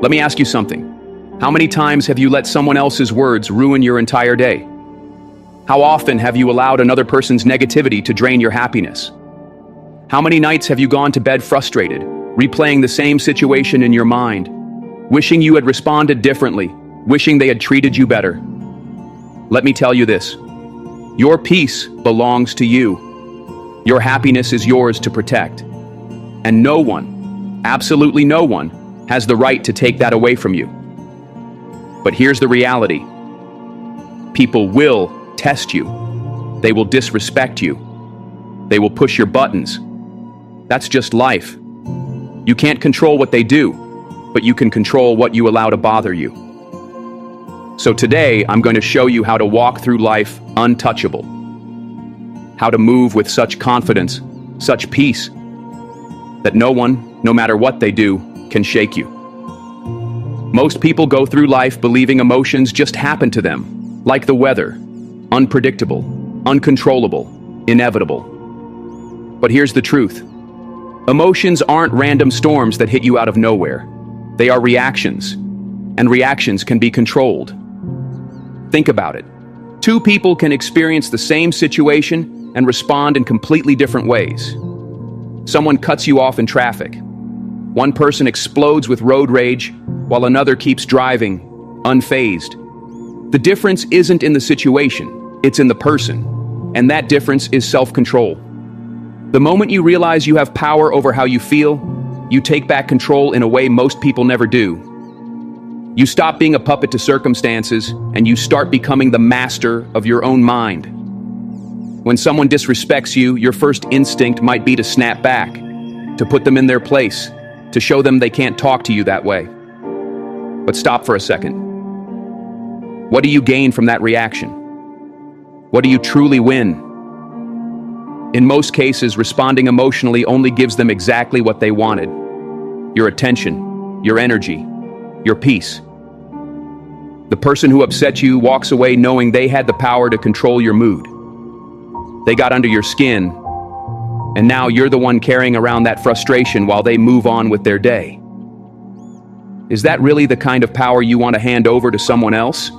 Let me ask you something. How many times have you let someone else's words ruin your entire day? How often have you allowed another person's negativity to drain your happiness? How many nights have you gone to bed frustrated, replaying the same situation in your mind, wishing you had responded differently, wishing they had treated you better? Let me tell you this. Your peace belongs to you. Your happiness is yours to protect. And no one, absolutely no one, has the right to take that away from you. But here's the reality. People will test you. They will disrespect you. They will push your buttons. That's just life. You can't control what they do, but you can control what you allow to bother you. So today, I'm going to show you how to walk through life untouchable. How to move with such confidence, such peace, that no one, no matter what they do, can shake you. Most people go through life believing emotions just happen to them, like the weather, unpredictable, uncontrollable, inevitable. But here's the truth. Emotions aren't random storms that hit you out of nowhere. They are reactions, and reactions can be controlled. Think about it. Two people can experience the same situation and respond in completely different ways. Someone cuts you off in traffic. One person explodes with road rage, while another keeps driving, unfazed. The difference isn't in the situation, it's in the person, and that difference is self-control. The moment you realize you have power over how you feel, you take back control in a way most people never do. You stop being a puppet to circumstances, and you start becoming the master of your own mind. When someone disrespects you, your first instinct might be to snap back, to put them in their place, to show them they can't talk to you that way. But stop for a second. What do you gain from that reaction? What do you truly win? In most cases, responding emotionally only gives them exactly what they wanted. Your attention, your energy, your peace. The person who upset you walks away knowing they had the power to control your mood. They got under your skin, and now you're the one carrying around that frustration while they move on with their day. Is that really the kind of power you want to hand over to someone else?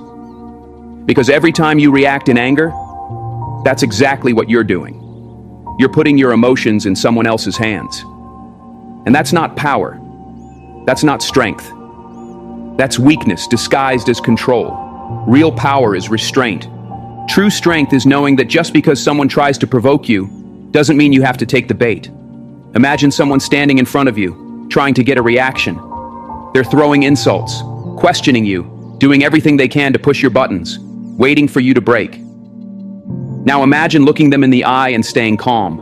Because every time you react in anger, that's exactly what you're doing. You're putting your emotions in someone else's hands. And that's not power. That's not strength. That's weakness disguised as control. Real power is restraint. True strength is knowing that just because someone tries to provoke you, doesn't mean you have to take the bait. Imagine someone standing in front of you, trying to get a reaction. They're throwing insults, questioning you, doing everything they can to push your buttons, waiting for you to break. Now imagine looking them in the eye and staying calm.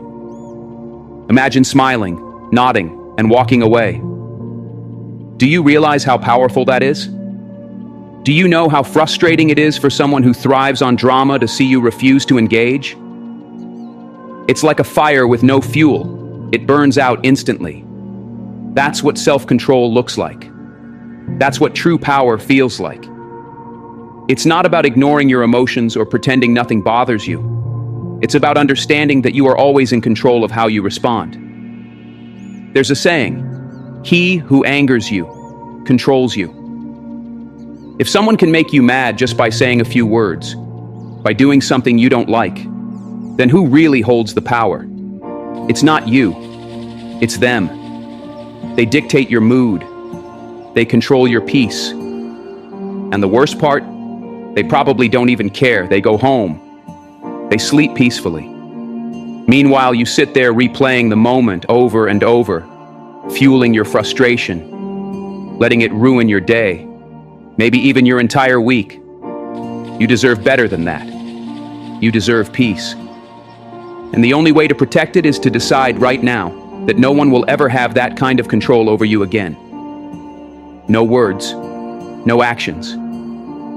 Imagine smiling, nodding, and walking away. Do you realize how powerful that is? Do you know how frustrating it is for someone who thrives on drama to see you refuse to engage? It's like a fire with no fuel. It burns out instantly. That's what self-control looks like. That's what true power feels like. It's not about ignoring your emotions or pretending nothing bothers you. It's about understanding that you are always in control of how you respond. There's a saying, "He who angers you, controls you." If someone can make you mad just by saying a few words, by doing something you don't like, then who really holds the power? It's not you. It's them. They dictate your mood. They control your peace. And the worst part? They probably don't even care. They go home. They sleep peacefully. Meanwhile, you sit there replaying the moment over and over, fueling your frustration, letting it ruin your day, maybe even your entire week. You deserve better than that. You deserve peace. And the only way to protect it is to decide right now that no one will ever have that kind of control over you again. No words, no actions,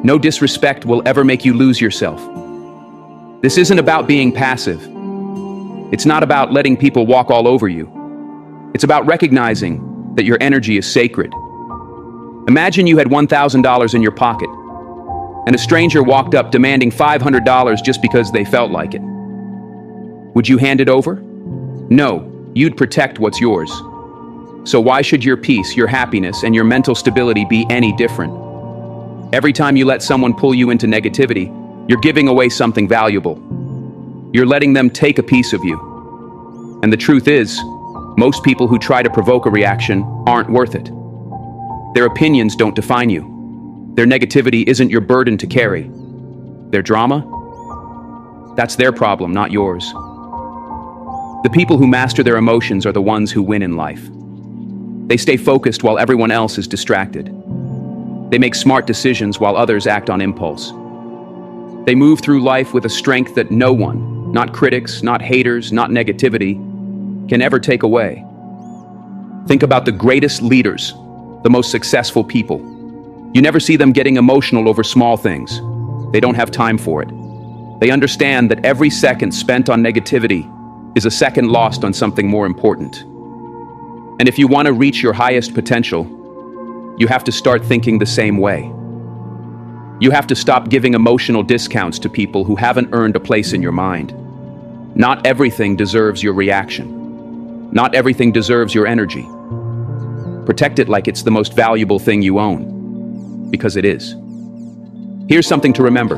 no disrespect will ever make you lose yourself. This isn't about being passive. It's not about letting people walk all over you. It's about recognizing that your energy is sacred. Imagine you had $1,000 in your pocket, and a stranger walked up demanding $500 just because they felt like it. Would you hand it over? No, you'd protect what's yours. So why should your peace, your happiness, and your mental stability be any different? Every time you let someone pull you into negativity, you're giving away something valuable. You're letting them take a piece of you. And the truth is, most people who try to provoke a reaction aren't worth it. Their opinions don't define you. Their negativity isn't your burden to carry. Their drama? That's their problem, not yours. The people who master their emotions are the ones who win in life. They stay focused while everyone else is distracted. They make smart decisions while others act on impulse. They move through life with a strength that no one, not critics, not haters, not negativity, can ever take away. Think about the greatest leaders, the most successful people. You never see them getting emotional over small things. They don't have time for it. They understand that every second spent on negativity is a second lost on something more important. And if you want to reach your highest potential, you have to start thinking the same way. You have to stop giving emotional discounts to people who haven't earned a place in your mind. Not everything deserves your reaction. Not everything deserves your energy. Protect it like it's the most valuable thing you own, because it is. Here's something to remember.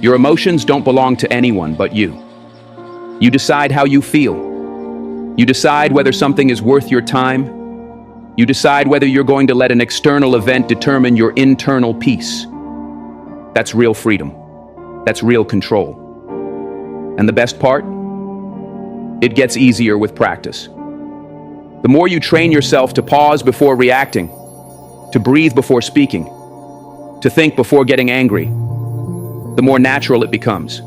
Your emotions don't belong to anyone but you. You decide how you feel. You decide whether something is worth your time. You decide whether you're going to let an external event determine your internal peace. That's real freedom. That's real control. And the best part? It gets easier with practice. The more you train yourself to pause before reacting, to breathe before speaking, to think before getting angry, the more natural it becomes.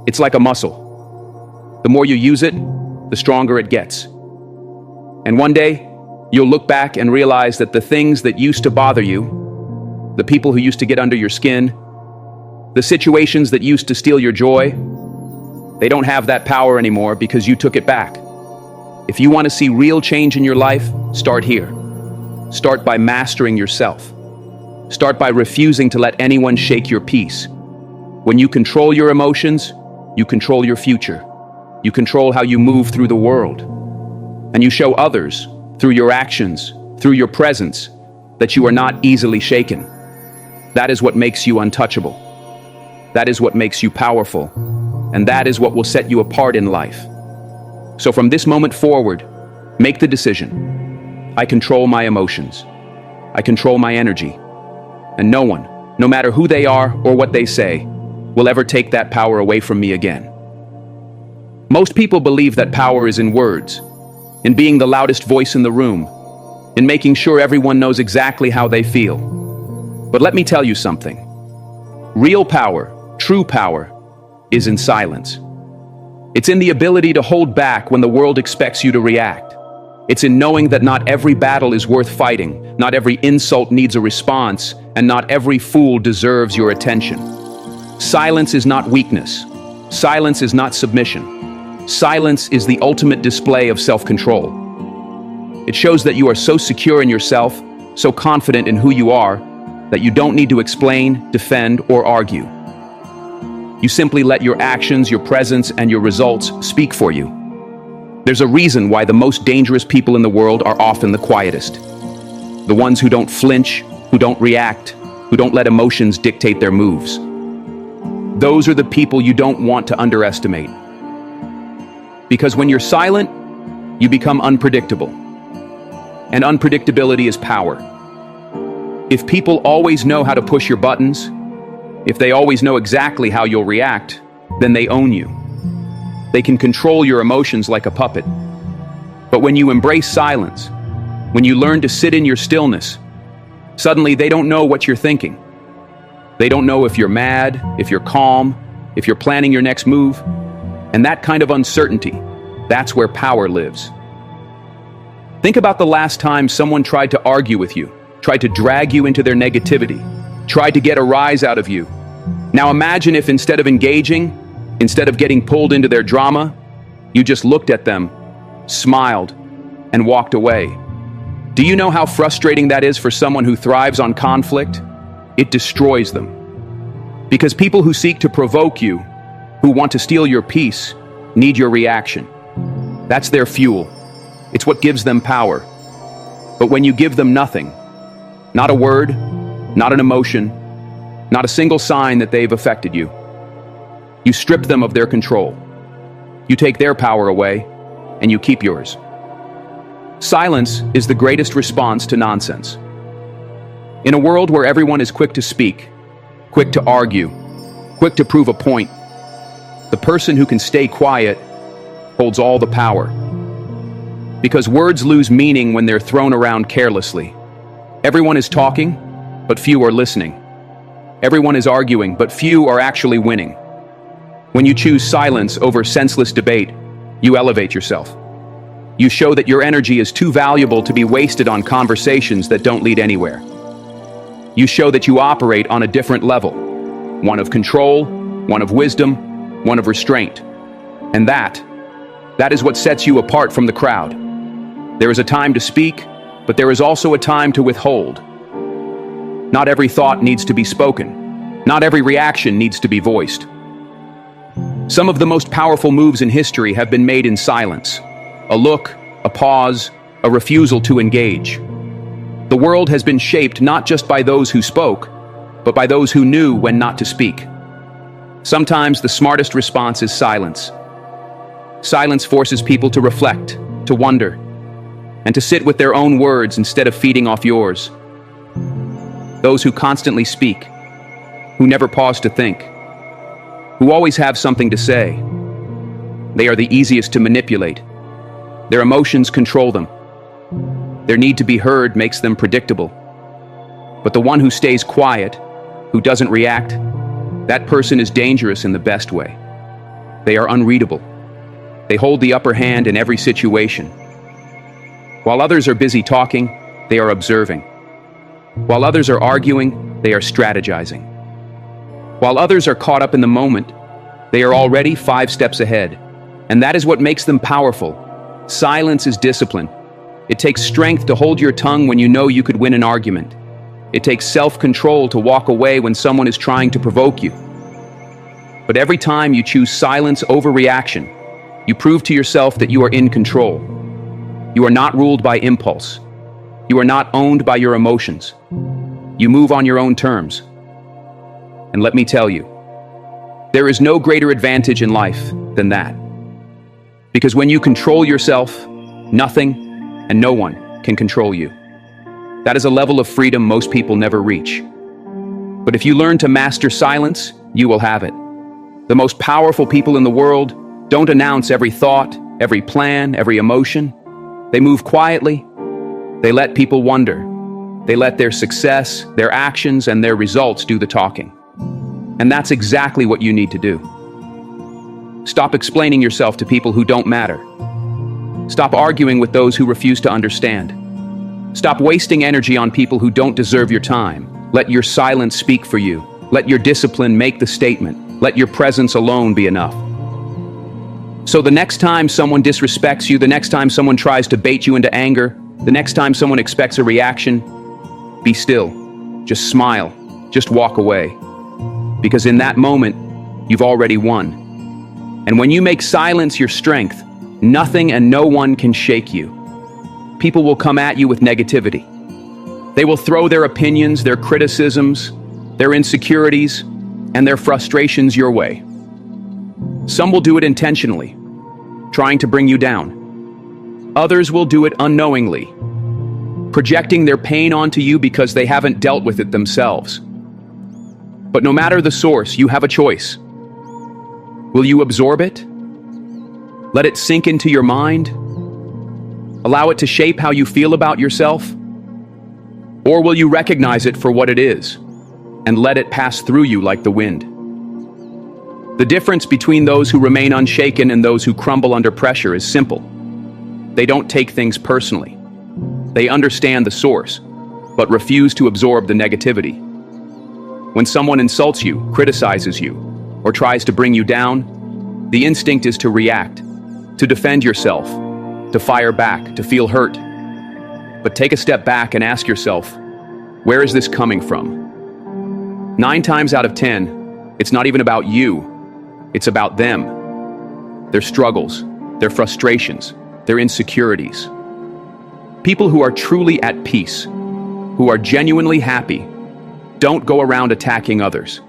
It's like a muscle. The more you use it, the stronger it gets. And one day, you'll look back and realize that the things that used to bother you, the people who used to get under your skin, the situations that used to steal your joy, they don't have that power anymore because you took it back. If you want to see real change in your life, start here. Start by mastering yourself. Start by refusing to let anyone shake your peace. When you control your emotions, you control your future. You control how you move through the world. And you show others, through your actions, through your presence, that you are not easily shaken. That is what makes you untouchable. That is what makes you powerful. And that is what will set you apart in life. So from this moment forward, make the decision. I control my emotions. I control my energy. And no one, no matter who they are or what they say, will ever take that power away from me again. Most people believe that power is in words, in being the loudest voice in the room, in making sure everyone knows exactly how they feel. But let me tell you something. Real power, true power, is in silence. It's in the ability to hold back when the world expects you to react. It's in knowing that not every battle is worth fighting, not every insult needs a response, and not every fool deserves your attention. Silence is not weakness. Silence is not submission. Silence is the ultimate display of self-control. It shows that you are so secure in yourself, so confident in who you are, that you don't need to explain, defend, or argue. You simply let your actions, your presence, and your results speak for you. There's a reason why the most dangerous people in the world are often the quietest. The ones who don't flinch, who don't react, who don't let emotions dictate their moves. Those are the people you don't want to underestimate. Because when you're silent, you become unpredictable. And unpredictability is power. If people always know how to push your buttons, if they always know exactly how you'll react, then they own you. They can control your emotions like a puppet. But when you embrace silence, when you learn to sit in your stillness, suddenly they don't know what you're thinking. They don't know if you're mad, if you're calm, if you're planning your next move. And that kind of uncertainty, that's where power lives. Think about the last time someone tried to argue with you, tried to drag you into their negativity, tried to get a rise out of you. Now imagine if instead of engaging, instead of getting pulled into their drama, you just looked at them, smiled, and walked away. Do you know how frustrating that is for someone who thrives on conflict? It destroys them. Because people who seek to provoke you, who want to steal your peace, need your reaction. That's their fuel. It's what gives them power. But when you give them nothing, not a word, not an emotion, not a single sign that they've affected you, you strip them of their control. You take their power away, and you keep yours. Silence is the greatest response to nonsense. In a world where everyone is quick to speak, quick to argue, quick to prove a point, the person who can stay quiet holds all the power. Because words lose meaning when they're thrown around carelessly. Everyone is talking, but few are listening. Everyone is arguing, but few are actually winning. When you choose silence over senseless debate, you elevate yourself. You show that your energy is too valuable to be wasted on conversations that don't lead anywhere. You show that you operate on a different level, one of control, one of wisdom, one of restraint. And that is what sets you apart from the crowd. There is a time to speak, but there is also a time to withhold. Not every thought needs to be spoken. Not every reaction needs to be voiced. Some of the most powerful moves in history have been made in silence. A look, a pause, a refusal to engage. The world has been shaped not just by those who spoke, but by those who knew when not to speak. Sometimes the smartest response is silence. Silence forces people to reflect, to wonder, and to sit with their own words instead of feeding off yours. Those who constantly speak, who never pause to think, who always have something to say, they are the easiest to manipulate. Their emotions control them. Their need to be heard makes them predictable. But the one who stays quiet, who doesn't react, that person is dangerous in the best way. They are unreadable. They hold the upper hand in every situation. While others are busy talking, they are observing. While others are arguing, they are strategizing. While others are caught up in the moment, they are already 5 steps ahead. And that is what makes them powerful. Silence is discipline. It takes strength to hold your tongue when you know you could win an argument. It takes self-control to walk away when someone is trying to provoke you. But every time you choose silence over reaction, you prove to yourself that you are in control. You are not ruled by impulse. You are not owned by your emotions. You move on your own terms. And let me tell you, there is no greater advantage in life than that. Because when you control yourself, nothing and no one can control you. That is a level of freedom most people never reach. But if you learn to master silence, you will have it. The most powerful people in the world don't announce every thought, every plan, every emotion. They move quietly. They let people wonder. They let their success, their actions, and their results do the talking. And that's exactly what you need to do. Stop explaining yourself to people who don't matter. Stop arguing with those who refuse to understand. Stop wasting energy on people who don't deserve your time. Let your silence speak for you. Let your discipline make the statement. Let your presence alone be enough. So the next time someone disrespects you, the next time someone tries to bait you into anger, the next time someone expects a reaction, be still. Just smile. Just walk away. Because in that moment, you've already won. And when you make silence your strength, nothing and no one can shake you. People will come at you with negativity. They will throw their opinions, their criticisms, their insecurities, and their frustrations your way. Some will do it intentionally, trying to bring you down. Others will do it unknowingly, projecting their pain onto you because they haven't dealt with it themselves. But no matter the source, you have a choice. Will you absorb it? Let it sink into your mind? Allow it to shape how you feel about yourself? Or will you recognize it for what it is and let it pass through you like the wind? The difference between those who remain unshaken and those who crumble under pressure is simple. They don't take things personally. They understand the source, but refuse to absorb the negativity. When someone insults you, criticizes you, or tries to bring you down, the instinct is to react, to defend yourself, to fire back, to feel hurt. But take a step back and ask yourself, where is this coming from? 9 times out of 10, it's not even about you. It's about them. Their struggles, their frustrations, their insecurities. People who are truly at peace, who are genuinely happy, don't go around attacking others.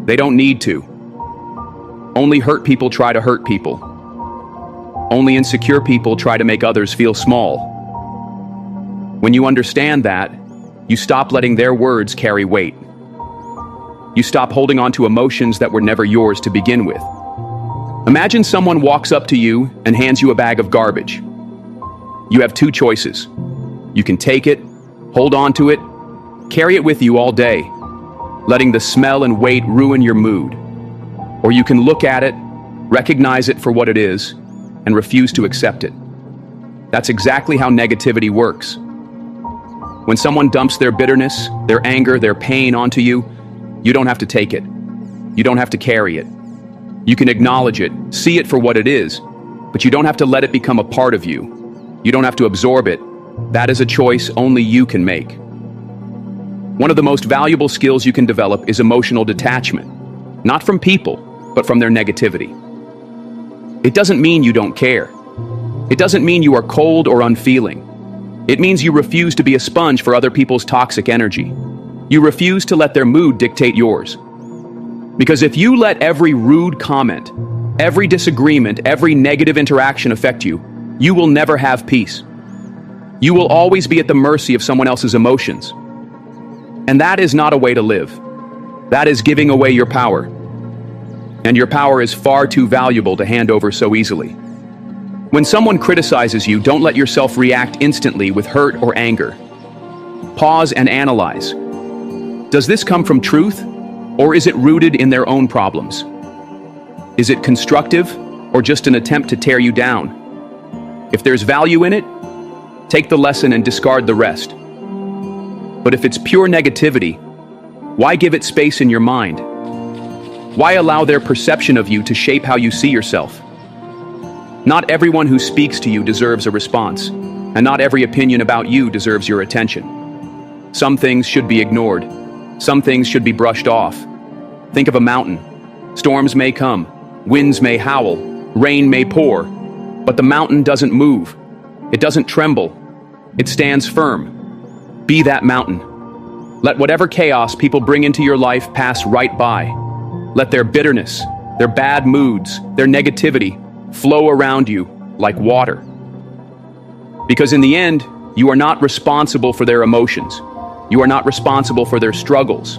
They don't need to. Only hurt people try to hurt people. Only insecure people try to make others feel small. When you understand that, you stop letting their words carry weight. You stop holding on to emotions that were never yours to begin with. Imagine someone walks up to you and hands you a bag of garbage. You have two choices. You can take it, hold on to it, carry it with you all day, letting the smell and weight ruin your mood. Or you can look at it, recognize it for what it is, and refuse to accept it. That's exactly how negativity works. When someone dumps their bitterness, their anger, their pain onto you, you don't have to take it. You don't have to carry it. You can acknowledge it, see it for what it is, but you don't have to let it become a part of you. You don't have to absorb it. That is a choice only you can make. One of the most valuable skills you can develop is emotional detachment, not from people, but from their negativity. It doesn't mean you don't care. It doesn't mean you are cold or unfeeling. It means you refuse to be a sponge for other people's toxic energy. You refuse to let their mood dictate yours. Because if you let every rude comment, every disagreement, every negative interaction affect you, you will never have peace. You will always be at the mercy of someone else's emotions. And that is not a way to live. That is giving away your power. And your power is far too valuable to hand over so easily. When someone criticizes you, don't let yourself react instantly with hurt or anger. Pause and analyze. Does this come from truth, or is it rooted in their own problems? Is it constructive, or just an attempt to tear you down? If there's value in it, take the lesson and discard the rest. But if it's pure negativity, why give it space in your mind? Why allow their perception of you to shape how you see yourself? Not everyone who speaks to you deserves a response, and not every opinion about you deserves your attention. Some things should be ignored. Some things should be brushed off. Think of a mountain. Storms may come, winds may howl, rain may pour, but the mountain doesn't move. It doesn't tremble. It stands firm. Be that mountain. Let whatever chaos people bring into your life pass right by. Let their bitterness, their bad moods, their negativity flow around you like water. Because in the end, you are not responsible for their emotions. You are not responsible for their struggles.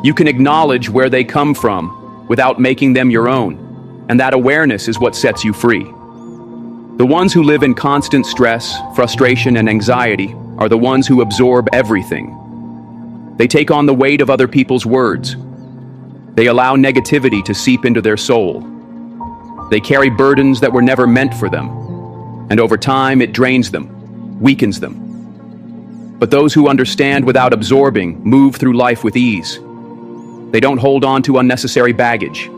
You can acknowledge where they come from without making them your own, and that awareness is what sets you free. The ones who live in constant stress, frustration, and anxiety are the ones who absorb everything. They take on the weight of other people's words. They allow negativity to seep into their soul. They carry burdens that were never meant for them, and over time it drains them, weakens them. But those who understand without absorbing move through life with ease. They don't hold on to unnecessary baggage.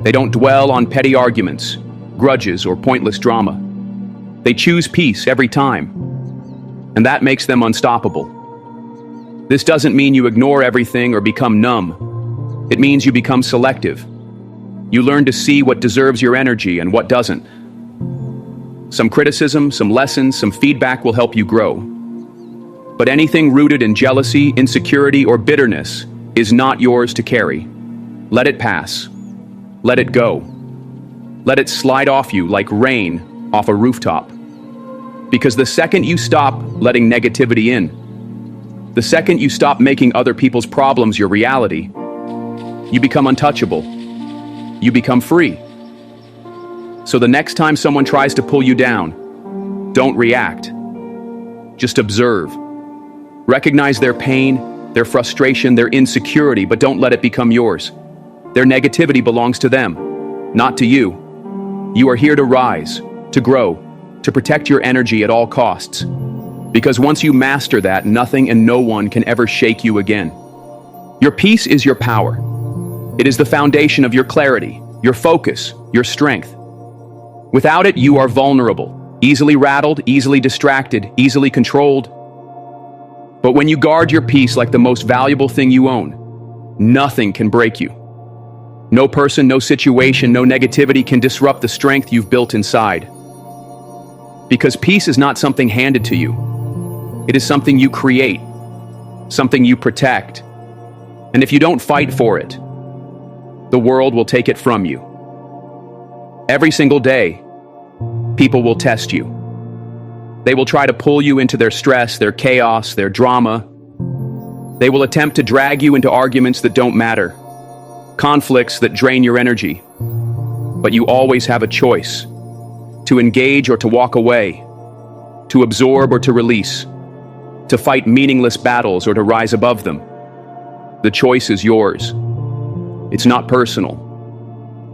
They don't dwell on petty arguments, grudges, or pointless drama. They choose peace every time, and that makes them unstoppable. This doesn't mean you ignore everything or become numb. It means you become selective. You learn to see what deserves your energy and what doesn't. Some criticism, some lessons, some feedback will help you grow. But anything rooted in jealousy, insecurity, or bitterness is not yours to carry. Let it pass. Let it go. Let it slide off you like rain off a rooftop. Because the second you stop letting negativity in, the second you stop making other people's problems your reality, you become untouchable. You become free. So the next time someone tries to pull you down, don't react. Just observe. Recognize their pain, their frustration, their insecurity, but don't let it become yours. Their negativity belongs to them, not to you. You are here to rise, to grow, to protect your energy at all costs. Because once you master that, nothing and no one can ever shake you again. Your peace is your power. It is the foundation of your clarity, your focus, your strength. Without it, you are vulnerable, easily rattled, easily distracted, easily controlled. But when you guard your peace like the most valuable thing you own, nothing can break you. No person, no situation, no negativity can disrupt the strength you've built inside. Because peace is not something handed to you. It is something you create, something you protect. And if you don't fight for it, the world will take it from you. Every single day, people will test you. They will try to pull you into their stress, their chaos, their drama. They will attempt to drag you into arguments that don't matter, conflicts that drain your energy. But you always have a choice: to engage or to walk away, to absorb or to release, to fight meaningless battles or to rise above them. The choice is yours. It's not personal.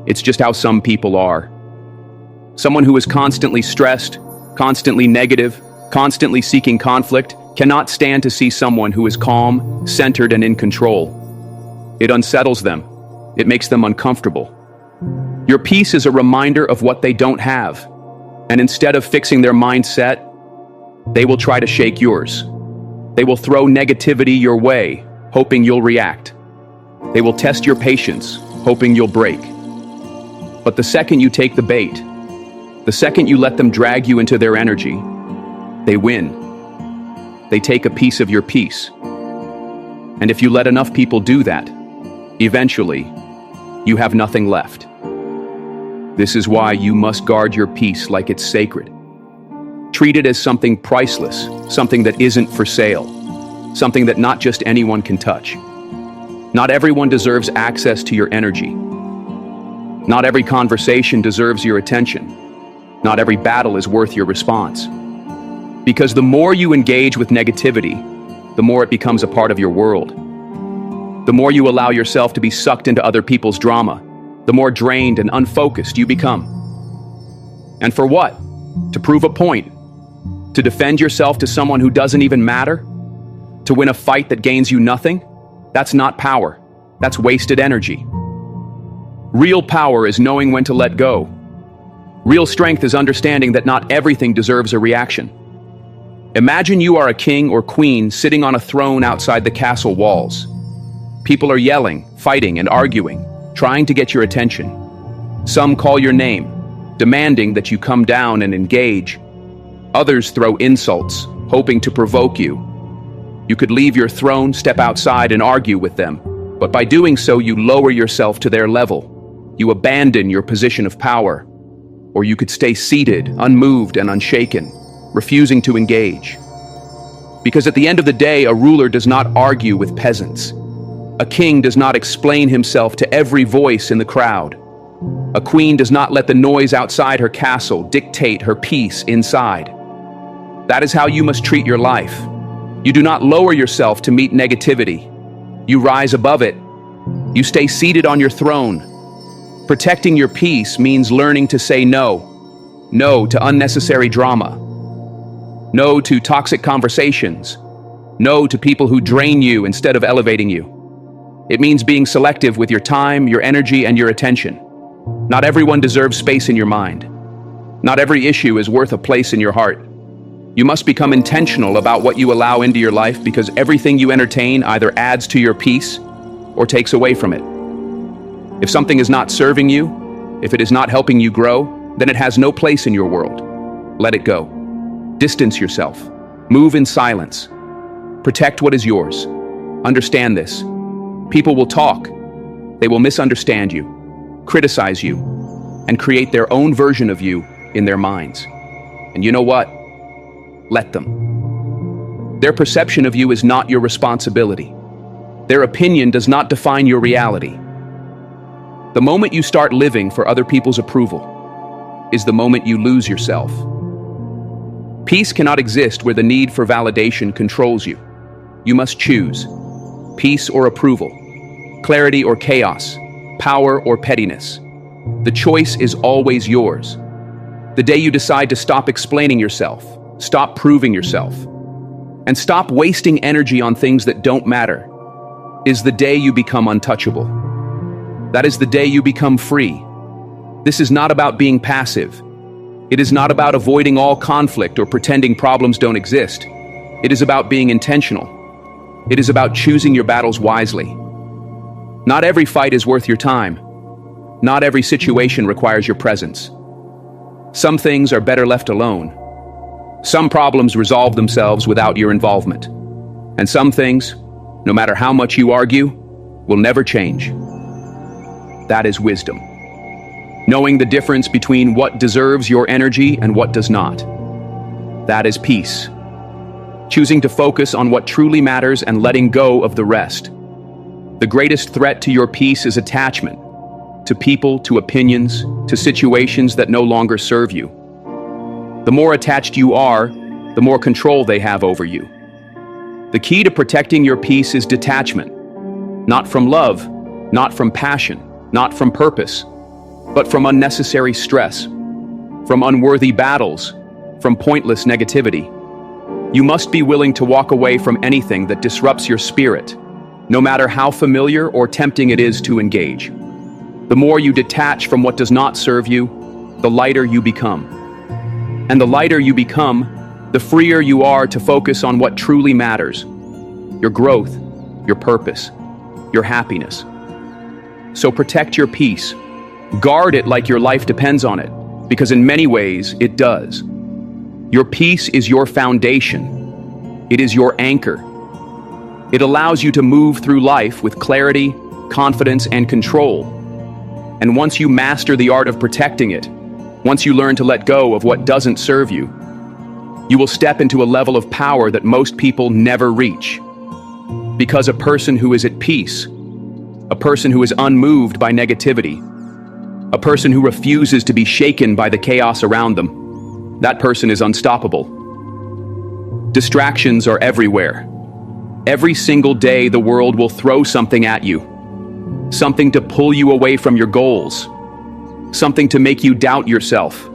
It's just how some people are. Someone who is constantly stressed, constantly negative, constantly seeking conflict, cannot stand to see someone who is calm, centered, and in control. It unsettles them. It makes them uncomfortable. Your peace is a reminder of what they don't have. And instead of fixing their mindset, they will try to shake yours. They will throw negativity your way, hoping you'll react. They will test your patience, hoping you'll break. But the second you take the bait, the second you let them drag you into their energy, they win. They take a piece of your peace. And if you let enough people do that, eventually, you have nothing left. This is why you must guard your peace like it's sacred. Treat it as something priceless, something that isn't for sale, something that not just anyone can touch. Not everyone deserves access to your energy. Not every conversation deserves your attention. Not every battle is worth your response. Because the more you engage with negativity, the more it becomes a part of your world. The more you allow yourself to be sucked into other people's drama, the more drained and unfocused you become. And for what? To prove a point? To defend yourself to someone who doesn't even matter? To win a fight that gains you nothing? That's not power. That's wasted energy. Real power is knowing when to let go. Real strength is understanding that not everything deserves a reaction. Imagine you are a king or queen sitting on a throne outside the castle walls. People are yelling, fighting, and arguing, trying to get your attention. Some call your name, demanding that you come down and engage. Others throw insults, hoping to provoke you. You could leave your throne, step outside, and argue with them, but by doing so, you lower yourself to their level. You abandon your position of power. Or you could stay seated, unmoved and unshaken, refusing to engage. Because at the end of the day, a ruler does not argue with peasants. A king does not explain himself to every voice in the crowd. A queen does not let the noise outside her castle dictate her peace inside. That is how you must treat your life. You do not lower yourself to meet negativity. You rise above it. You stay seated on your throne. Protecting your peace means learning to say no. No to unnecessary drama. No to toxic conversations. No to people who drain you instead of elevating you. It means being selective with your time, your energy, and your attention. Not everyone deserves space in your mind. Not every issue is worth a place in your heart. You must become intentional about what you allow into your life, because everything you entertain either adds to your peace or takes away from it. If something is not serving you, if it is not helping you grow, then it has no place in your world. Let it go. Distance yourself. Move in silence. Protect what is yours. Understand this. People will talk. They will misunderstand you, criticize you, and create their own version of you in their minds. And you know what? Let them. Their perception of you is not your responsibility. Their opinion does not define your reality. The moment you start living for other people's approval is the moment you lose yourself. Peace cannot exist where the need for validation controls you. You must choose peace or approval, clarity or chaos, power or pettiness. The choice is always yours. The day you decide to stop explaining yourself, stop proving yourself, and stop wasting energy on things that don't matter, is the day you become untouchable. That is the day you become free. This is not about being passive. It is not about avoiding all conflict or pretending problems don't exist. It is about being intentional. It is about choosing your battles wisely. Not every fight is worth your time. Not every situation requires your presence. Some things are better left alone. Some problems resolve themselves without your involvement. And some things, no matter how much you argue, will never change. That is wisdom. Knowing the difference between what deserves your energy and what does not. That is peace. Choosing to focus on what truly matters and letting go of the rest. The greatest threat to your peace is attachment. To people, to opinions, to situations that no longer serve you. The more attached you are, the more control they have over you. The key to protecting your peace is detachment. Not from love, not from passion, not from purpose, but from unnecessary stress, from unworthy battles, from pointless negativity. You must be willing to walk away from anything that disrupts your spirit, no matter how familiar or tempting it is to engage. The more you detach from what does not serve you, the lighter you become. And the lighter you become, the freer you are to focus on what truly matters. Your growth, your purpose, your happiness. So protect your peace. Guard it like your life depends on it, because in many ways it does. Your peace is your foundation. It is your anchor. It allows you to move through life with clarity, confidence, and control. And once you master the art of protecting it, once you learn to let go of what doesn't serve you, you will step into a level of power that most people never reach. Because a person who is at peace, a person who is unmoved by negativity, a person who refuses to be shaken by the chaos around them, that person is unstoppable. Distractions are everywhere. Every single day the world will throw something at you. Something to pull you away from your goals. Something to make you doubt yourself.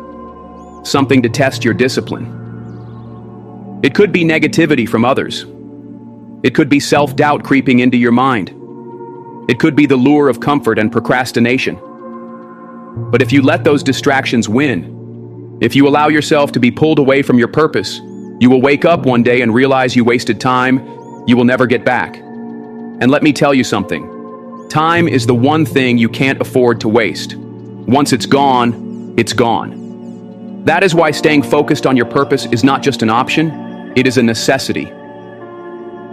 Something to test your discipline. It could be negativity from others. It could be self-doubt creeping into your mind. It could be the lure of comfort and procrastination. But if you let those distractions win, if you allow yourself to be pulled away from your purpose, you will wake up one day and realize you wasted time you will never get back. And let me tell you something. Time is the one thing you can't afford to waste. Once it's gone, it's gone. That is why staying focused on your purpose is not just an option, it is a necessity.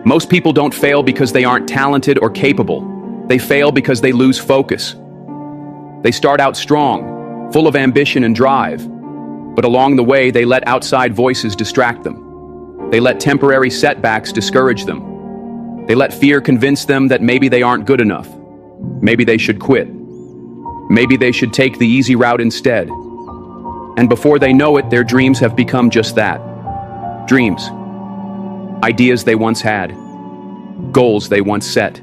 Most people don't fail because they aren't talented or capable. They fail because they lose focus. They start out strong, full of ambition and drive, but along the way they let outside voices distract them. They let temporary setbacks discourage them. They let fear convince them that maybe they aren't good enough. Maybe they should quit. Maybe they should take the easy route instead. And before they know it, their dreams have become just that. Dreams. Ideas they once had. Goals they once set.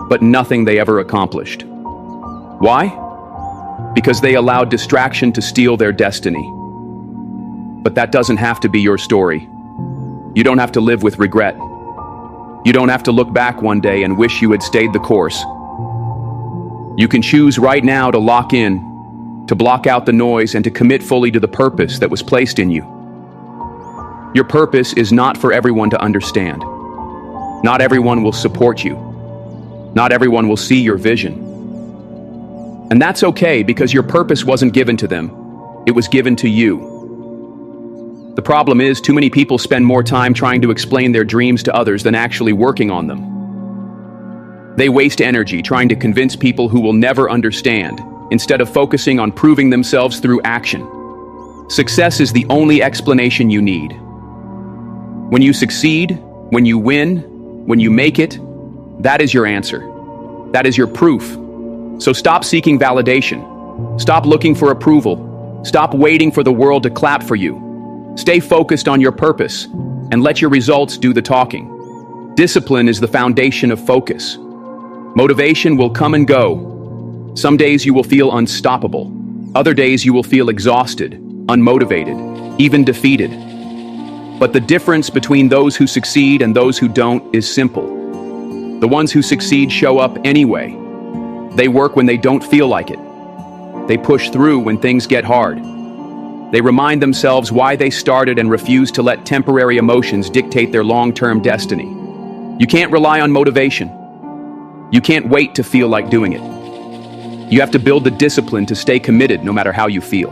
But nothing they ever accomplished. Why? Because they allowed distraction to steal their destiny. But that doesn't have to be your story. You don't have to live with regret. You don't have to look back one day and wish you had stayed the course. You can choose right now to lock in, to block out the noise, and to commit fully to the purpose that was placed in you. Your purpose is not for everyone to understand. Not everyone will support you. Not everyone will see your vision. And that's okay, because your purpose wasn't given to them. It was given to you. The problem is, too many people spend more time trying to explain their dreams to others than actually working on them. They waste energy trying to convince people who will never understand, instead of focusing on proving themselves through action. Success is the only explanation you need. When you succeed, when you win, when you make it, that is your answer. That is your proof. So stop seeking validation. Stop looking for approval. Stop waiting for the world to clap for you. Stay focused on your purpose and let your results do the talking. Discipline is the foundation of focus. Motivation will come and go. Some days you will feel unstoppable. Other days you will feel exhausted, unmotivated, even defeated. But the difference between those who succeed and those who don't is simple. The ones who succeed show up anyway. They work when they don't feel like it. They push through when things get hard. They remind themselves why they started and refuse to let temporary emotions dictate their long-term destiny. You can't rely on motivation. You can't wait to feel like doing it. You have to build the discipline to stay committed no matter how you feel.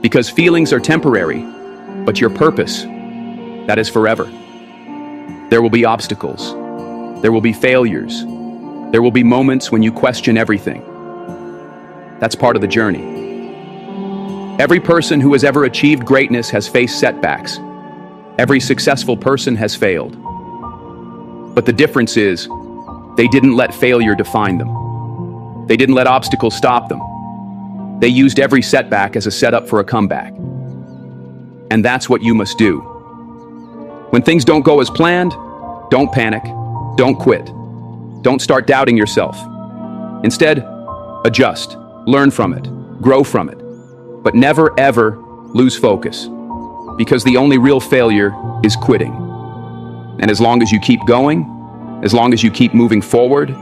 Because feelings are temporary, But your purpose, that is forever. There will be obstacles. There will be failures. There will be moments when you question everything. That's part of the journey. Every person who has ever achieved greatness has faced setbacks. Every successful person has failed. But the difference is, they didn't let failure define them. They didn't let obstacles stop them. They used every setback as a setup for a comeback. And that's what you must do. When things don't go as planned, don't panic, don't quit. Don't start doubting yourself. Instead, adjust, learn from it, grow from it. But never, ever lose focus. Because the only real failure is quitting. And as long as you keep going, as long as you keep moving forward,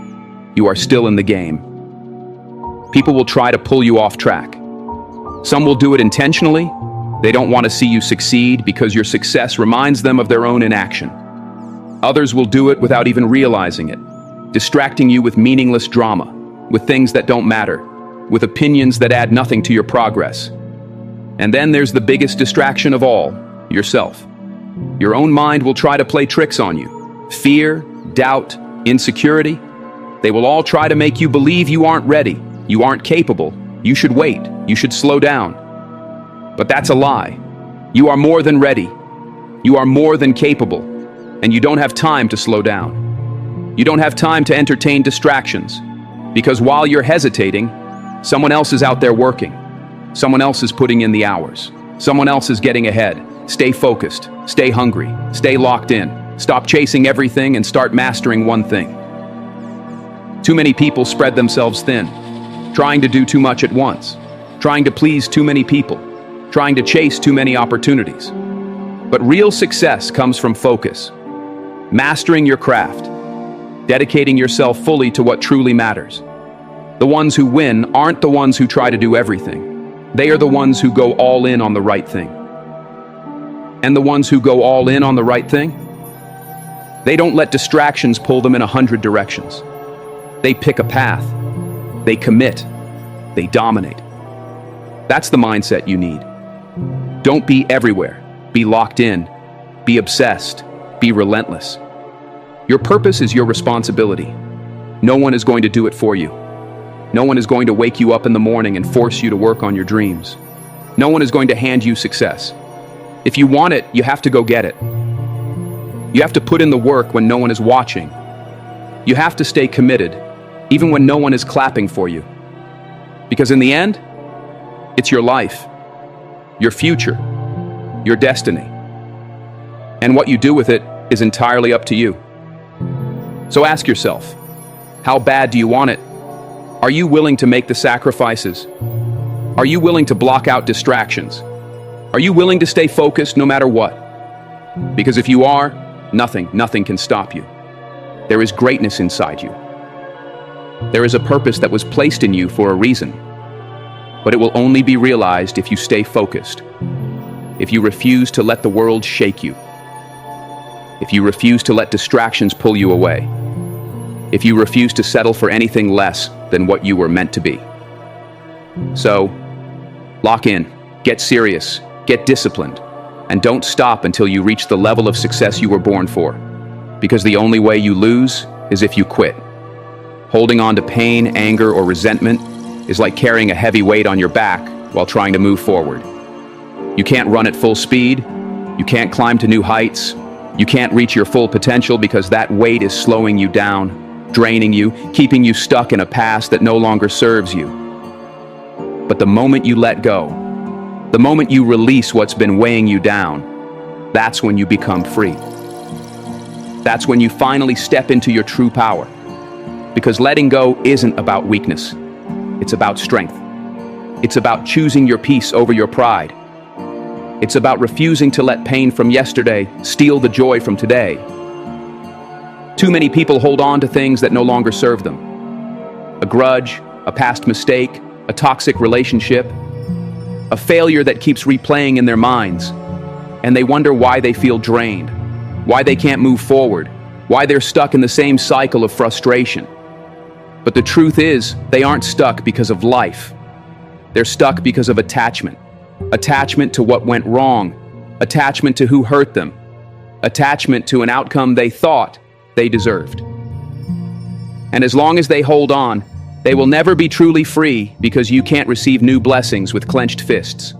you are still in the game. People will try to pull you off track. Some will do it intentionally. They don't want to see you succeed because your success reminds them of their own inaction. Others will do it without even realizing it, distracting you with meaningless drama, with things that don't matter, with opinions that add nothing to your progress. And then there's the biggest distraction of all, yourself. Your own mind will try to play tricks on you. Fear, doubt, insecurity. They will all try to make you believe you aren't ready, you aren't capable, you should wait, you should slow down. But that's a lie. You are more than ready. You are more than capable. And you don't have time to slow down. You don't have time to entertain distractions. Because while you're hesitating, someone else is out there working. Someone else is putting in the hours. Someone else is getting ahead. Stay focused. Stay hungry. Stay locked in. Stop chasing everything and start mastering one thing. Too many people spread themselves thin, trying to do too much at once, trying to please too many people, trying to chase too many opportunities. But real success comes from focus, mastering your craft, dedicating yourself fully to what truly matters. The ones who win aren't the ones who try to do everything. They are the ones who go all in on the right thing. And the ones who go all in on the right thing, they don't let distractions pull them in 100 directions. They pick a path. They commit. They dominate. That's the mindset you need. Don't be everywhere. Be locked in. Be obsessed. Be relentless. Your purpose is your responsibility. No one is going to do it for you. No one is going to wake you up in the morning and force you to work on your dreams. No one is going to hand you success. If you want it, you have to go get it. You have to put in the work when no one is watching. You have to stay committed, even when no one is clapping for you. Because in the end, it's your life, your future, your destiny. And what you do with it is entirely up to you. So ask yourself, how bad do you want it? Are you willing to make the sacrifices? Are you willing to block out distractions? Are you willing to stay focused no matter what? Because if you are, nothing can stop you. There is greatness inside you. There is a purpose that was placed in you for a reason. But it will only be realized if you stay focused. If you refuse to let the world shake you. If you refuse to let distractions pull you away. If you refuse to settle for anything less than what you were meant to be. So, lock in, get serious, get disciplined, and don't stop until you reach the level of success you were born for. Because the only way you lose is if you quit. Holding on to pain, anger, or resentment is like carrying a heavy weight on your back while trying to move forward. You can't run at full speed, you can't climb to new heights, you can't reach your full potential because that weight is slowing you down, draining you, keeping you stuck in a past that no longer serves you. But the moment you let go, the moment you release what's been weighing you down, that's when you become free. That's when you finally step into your true power. Because letting go isn't about weakness. It's about strength. It's about choosing your peace over your pride. It's about refusing to let pain from yesterday steal the joy from today. Too many people hold on to things that no longer serve them. A grudge, a past mistake, a toxic relationship, a failure that keeps replaying in their minds. And they wonder why they feel drained, why they can't move forward, why they're stuck in the same cycle of frustration. But the truth is, they aren't stuck because of life. They're stuck because of attachment. Attachment to what went wrong, attachment to who hurt them, attachment to an outcome they thought they deserved. And as long as they hold on, they will never be truly free because you can't receive new blessings with clenched fists.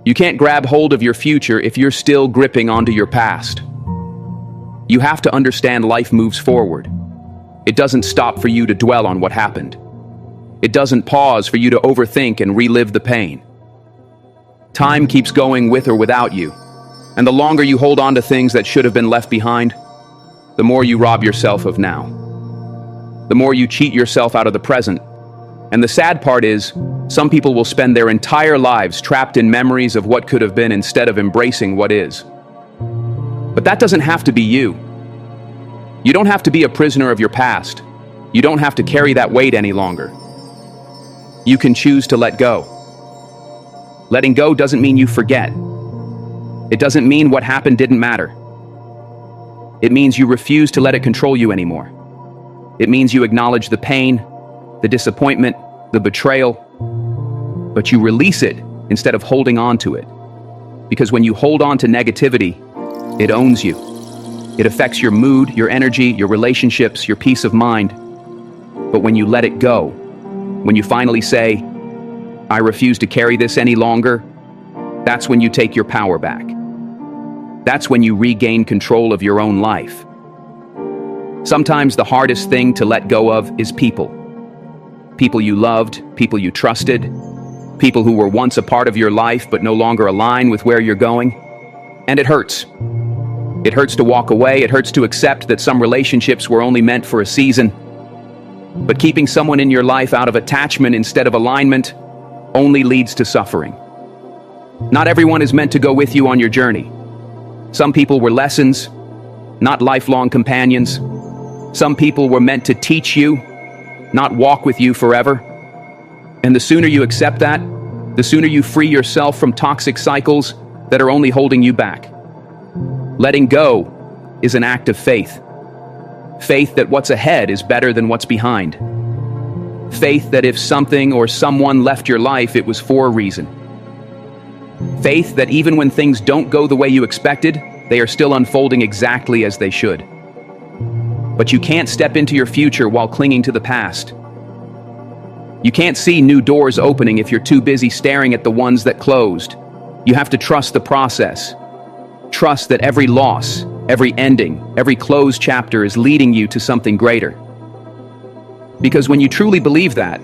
You can't grab hold of your future if you're still gripping onto your past. You have to understand life moves forward. It doesn't stop for you to dwell on what happened. It doesn't pause for you to overthink and relive the pain. Time keeps going with or without you, and the longer you hold on to things that should have been left behind, the more you rob yourself of now. The more you cheat yourself out of the present. And the sad part is, some people will spend their entire lives trapped in memories of what could have been instead of embracing what is. But that doesn't have to be you. You don't have to be a prisoner of your past. You don't have to carry that weight any longer. You can choose to let go. Letting go doesn't mean you forget. It doesn't mean what happened didn't matter. It means you refuse to let it control you anymore. It means you acknowledge the pain, the disappointment, the betrayal, but you release it instead of holding on to it. Because when you hold on to negativity, it owns you. It affects your mood, your energy, your relationships, your peace of mind. But when you let it go, when you finally say, I refuse to carry this any longer, that's when you take your power back. That's when you regain control of your own life. Sometimes the hardest thing to let go of is people. People you loved, people you trusted, people who were once a part of your life but no longer align with where you're going. And it hurts. It hurts to walk away. It hurts to accept that some relationships were only meant for a season. But keeping someone in your life out of attachment instead of alignment only leads to suffering. Not everyone is meant to go with you on your journey. Some people were lessons, not lifelong companions. Some people were meant to teach you, not walk with you forever. And the sooner you accept that, the sooner you free yourself from toxic cycles that are only holding you back. Letting go is an act of faith. Faith that what's ahead is better than what's behind. Faith that if something or someone left your life, it was for a reason. Faith that even when things don't go the way you expected, they are still unfolding exactly as they should. But you can't step into your future while clinging to the past. You can't see new doors opening if you're too busy staring at the ones that closed. You have to trust the process. Trust that every loss, every ending, every closed chapter is leading you to something greater. Because when you truly believe that,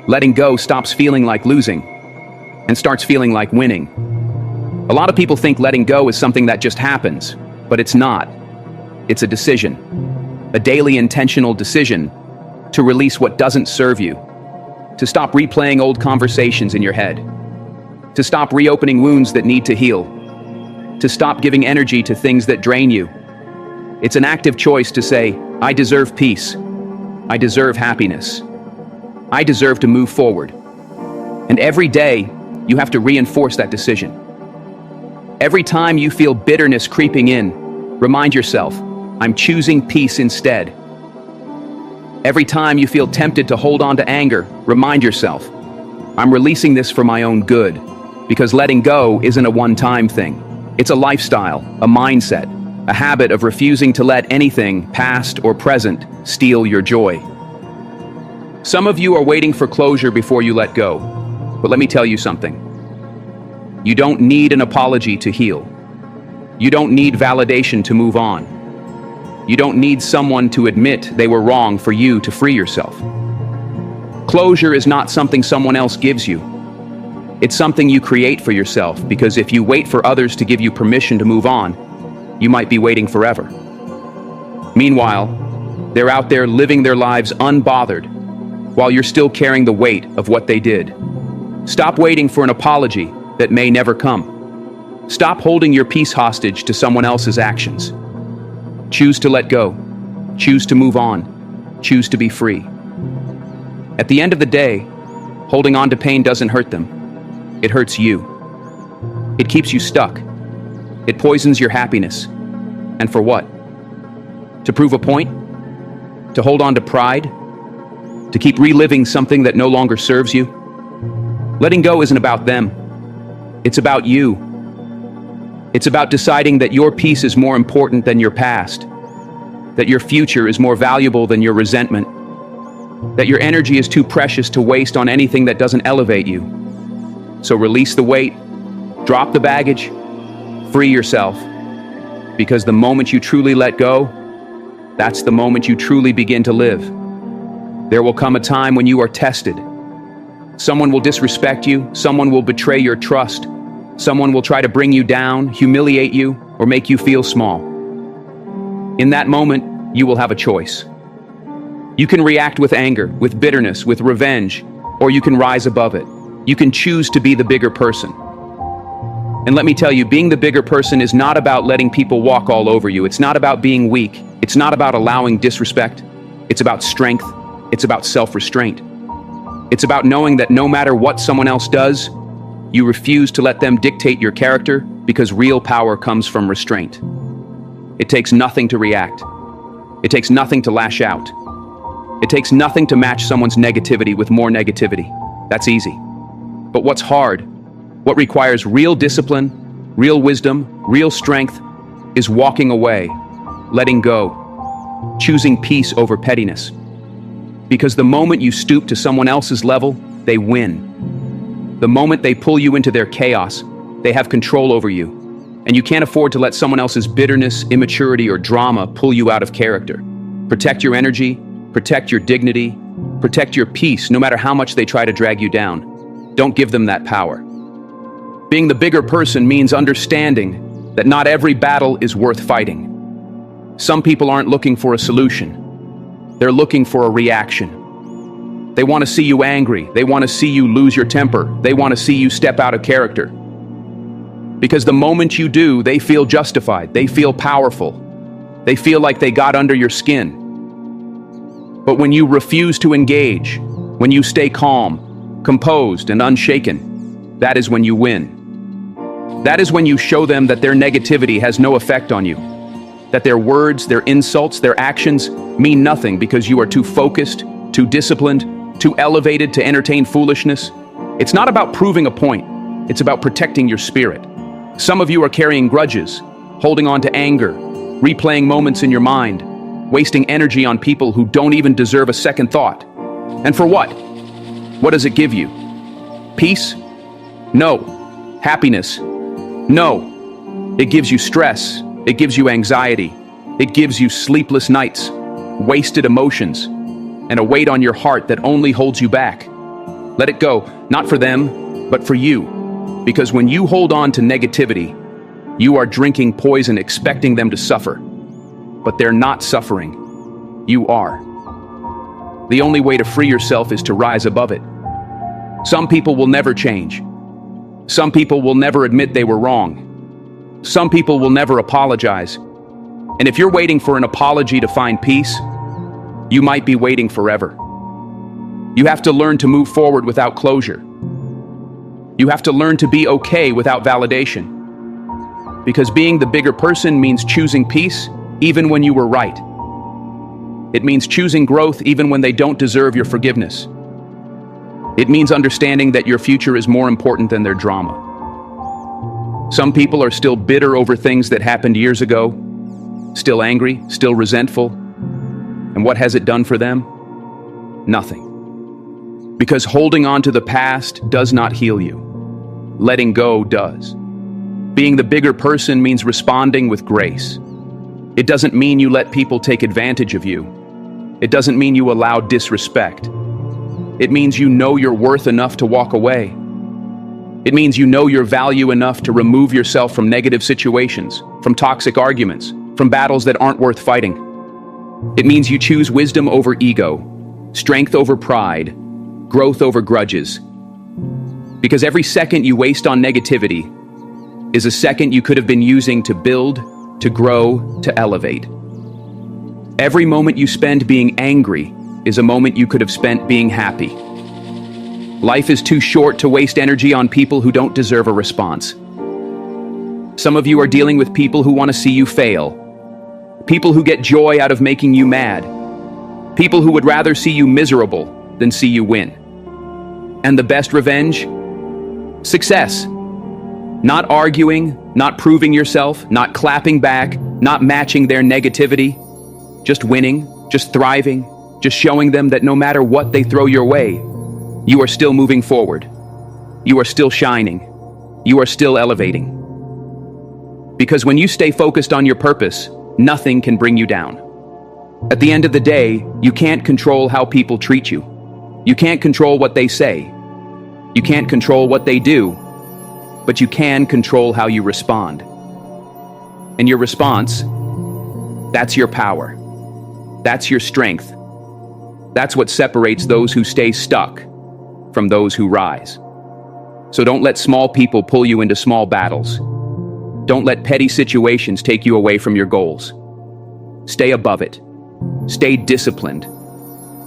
letting go stops feeling like losing and starts feeling like winning. A lot of people think letting go is something that just happens, but it's not. It's a decision, a daily intentional decision to release what doesn't serve you, to stop replaying old conversations in your head, to stop reopening wounds that need to heal, to stop giving energy to things that drain you. It's an active choice to say, I deserve peace. I deserve happiness. I deserve to move forward. And every day, you have to reinforce that decision. Every time you feel bitterness creeping in, remind yourself, I'm choosing peace instead. Every time you feel tempted to hold on to anger, remind yourself, I'm releasing this for my own good. Because letting go isn't a one-time thing. It's a lifestyle, a mindset, a habit of refusing to let anything, past or present, steal your joy. Some of you are waiting for closure before you let go. But let me tell you something. You don't need an apology to heal. You don't need validation to move on. You don't need someone to admit they were wrong for you to free yourself. Closure is not something someone else gives you. It's something you create for yourself, because if you wait for others to give you permission to move on, you might be waiting forever. Meanwhile, they're out there living their lives unbothered, while you're still carrying the weight of what they did. Stop waiting for an apology that may never come. Stop holding your peace hostage to someone else's actions. Choose to let go. Choose to move on. Choose to be free. At the end of the day, holding on to pain doesn't hurt them. It hurts you. It keeps you stuck. It poisons your happiness. And for what? To prove a point? To hold on to pride? To keep reliving something that no longer serves you? Letting go isn't about them. It's about you. It's about deciding that your peace is more important than your past, that your future is more valuable than your resentment, that your energy is too precious to waste on anything that doesn't elevate you. So release the weight, drop the baggage, free yourself, because the moment you truly let go, that's the moment you truly begin to live. There will come a time when you are tested. Someone will disrespect you, someone will betray your trust, someone will try to bring you down, humiliate you, or make you feel small. In that moment, you will have a choice. You can react with anger, with bitterness, with revenge, or you can rise above it. You can choose to be the bigger person. And let me tell you, being the bigger person is not about letting people walk all over you. It's not about being weak. It's not about allowing disrespect. It's about strength. It's about self-restraint. It's about knowing that no matter what someone else does, you refuse to let them dictate your character, because real power comes from restraint. It takes nothing to react. It takes nothing to lash out. It takes nothing to match someone's negativity with more negativity. That's easy. But what's hard, what requires real discipline, real wisdom, real strength, is walking away, letting go, choosing peace over pettiness. Because the moment you stoop to someone else's level, they win. The moment they pull you into their chaos, they have control over you. And you can't afford to let someone else's bitterness, immaturity, or drama pull you out of character. Protect your energy, protect your dignity, protect your peace, no matter how much they try to drag you down. Don't give them that power. Being the bigger person means understanding that not every battle is worth fighting. Some people aren't looking for a solution. They're looking for a reaction. They want to see you angry. They want to see you lose your temper. They want to see you step out of character. Because the moment you do, they feel justified. They feel powerful. They feel like they got under your skin. But when you refuse to engage, when you stay calm, composed, and unshaken, that is when you win. That is when you show them that their negativity has no effect on you, that their words, their insults, their actions mean nothing because you are too focused, too disciplined, too elevated to entertain foolishness. It's not about proving a point. It's about protecting your spirit. Some of you are carrying grudges, holding on to anger, replaying moments in your mind, wasting energy on people who don't even deserve a second thought. And for what? What does it give you? Peace? No. Happiness? No. It gives you stress. It gives you anxiety. It gives you sleepless nights, wasted emotions, and a weight on your heart that only holds you back. Let it go, not for them, but for you. Because when you hold on to negativity, you are drinking poison expecting them to suffer. But they're not suffering. You are. The only way to free yourself is to rise above it. Some people will never change. Some people will never admit they were wrong. Some people will never apologize. And if you're waiting for an apology to find peace, you might be waiting forever. You have to learn to move forward without closure. You have to learn to be okay without validation. Because being the bigger person means choosing peace even when you were right. It means choosing growth even when they don't deserve your forgiveness. It means understanding that your future is more important than their drama. Some people are still bitter over things that happened years ago, still angry, still resentful. And what has it done for them? Nothing. Because holding on to the past does not heal you. Letting go does. Being the bigger person means responding with grace. It doesn't mean you let people take advantage of you. It doesn't mean you allow disrespect. It means you know your worth enough to walk away. It means you know your value enough to remove yourself from negative situations, from toxic arguments, from battles that aren't worth fighting. It means you choose wisdom over ego, strength over pride, growth over grudges. Because every second you waste on negativity is a second you could have been using to build, to grow, to elevate. Every moment you spend being angry is a moment you could have spent being happy. Life is too short to waste energy on people who don't deserve a response. Some of you are dealing with people who want to see you fail. People who get joy out of making you mad. People who would rather see you miserable than see you win. And the best revenge? Success. Not arguing, not proving yourself, not clapping back, not matching their negativity. Just winning, just thriving, just showing them that no matter what they throw your way, you are still moving forward. You are still shining. You are still elevating. Because when you stay focused on your purpose, nothing can bring you down. At the end of the day, you can't control how people treat you. You can't control what they say. You can't control what they do, but you can control how you respond. And your response, that's your power. That's your strength. That's what separates those who stay stuck from those who rise. So don't let small people pull you into small battles. Don't let petty situations take you away from your goals. Stay above it. Stay disciplined.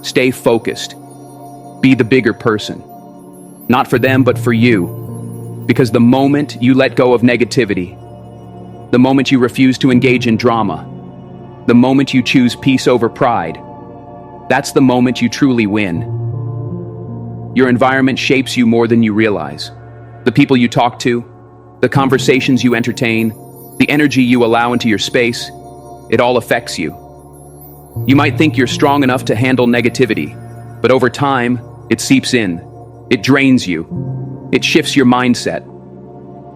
Stay focused. Be the bigger person. Not for them, but for you. Because the moment you let go of negativity, the moment you refuse to engage in drama, the moment you choose peace over pride, that's the moment you truly win. Your environment shapes you more than you realize. The people you talk to, the conversations you entertain, the energy you allow into your space, it all affects you. You might think you're strong enough to handle negativity, but over time, it seeps in. It drains you. It shifts your mindset.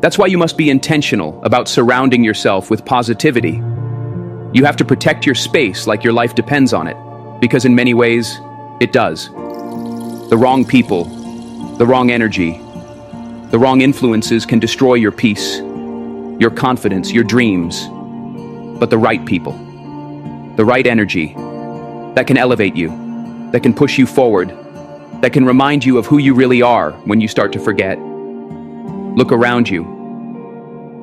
That's why you must be intentional about surrounding yourself with positivity. You have to protect your space like your life depends on it, because in many ways, it does. The wrong people, the wrong energy, the wrong influences can destroy your peace, your confidence, your dreams. But the right people, the right energy, that can elevate you, that can push you forward, that can remind you of who you really are when you start to forget. Look around you.